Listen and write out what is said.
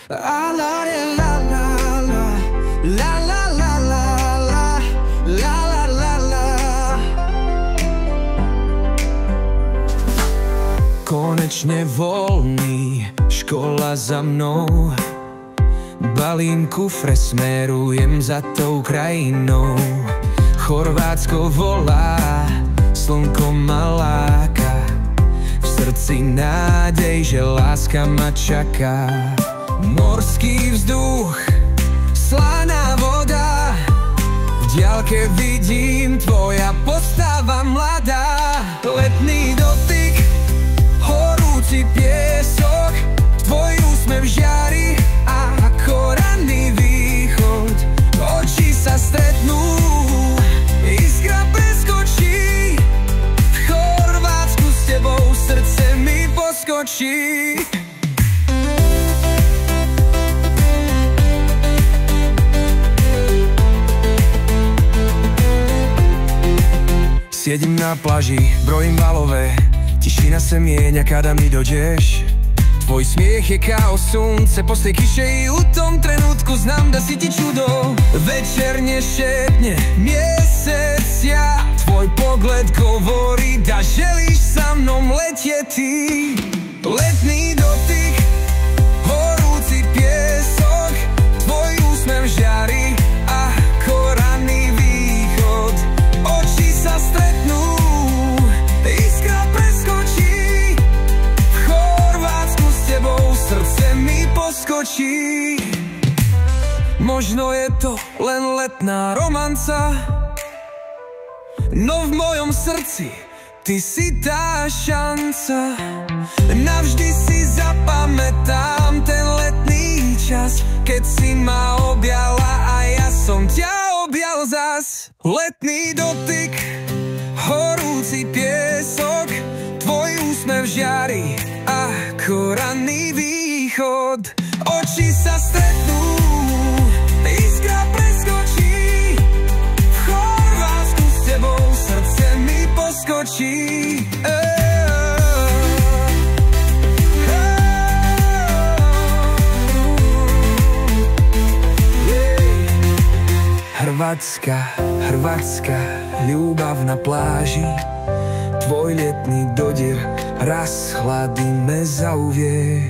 La la la la la la la la la la la la la. Konečne voľný, škola za mnou. Balím kufre, smerujem za tou krajinou. Chorvátsko volá, slnko ma láka. V srdci nádej, že láska ma čaká. Morský vzduch, slaná voda. V diaľke vidím tvoja postava mladá. Letný dotyk, horúci piesok. Tvoj úsmev žiari ako ranný východ. Oči sa stretnú, iskra preskočí. V Chorvátsku s tebou srdce mi poskočí. Sjedím na plaži, brojím valové. Tišina se mienia kada mi dođeš. Tvoj smiech je kao sunce, posle kiše i u tom trenutku znam da si ti čudo. Večernje šetnje, mjesec ja. Tvoj pogled govori da želiš sa mnom letjeti. Letný dotyk, horúci piesok. Tvoj úsmev žiari ako ranný východ. Oči sa stretnú, iskra preskočí. V Chorvátsku s tebou srdce mi poskočí. Možno je to len letná romanca, no v mojom srdci ty si tá šanca. Navždy si zapamätám ten letný čas, keď si ma objala a ja som ťa objal zas. Letný dotyk, horúci piesok. Tvoj úsmev žiari ako ranný východ. Oči sa stretnú, iskra preskočí. V Chorvátsku s tebou srdce mi poskočí. Hrvatska, ľúbav na pláži. Tvoj letný dodier raz chlady me zauvie.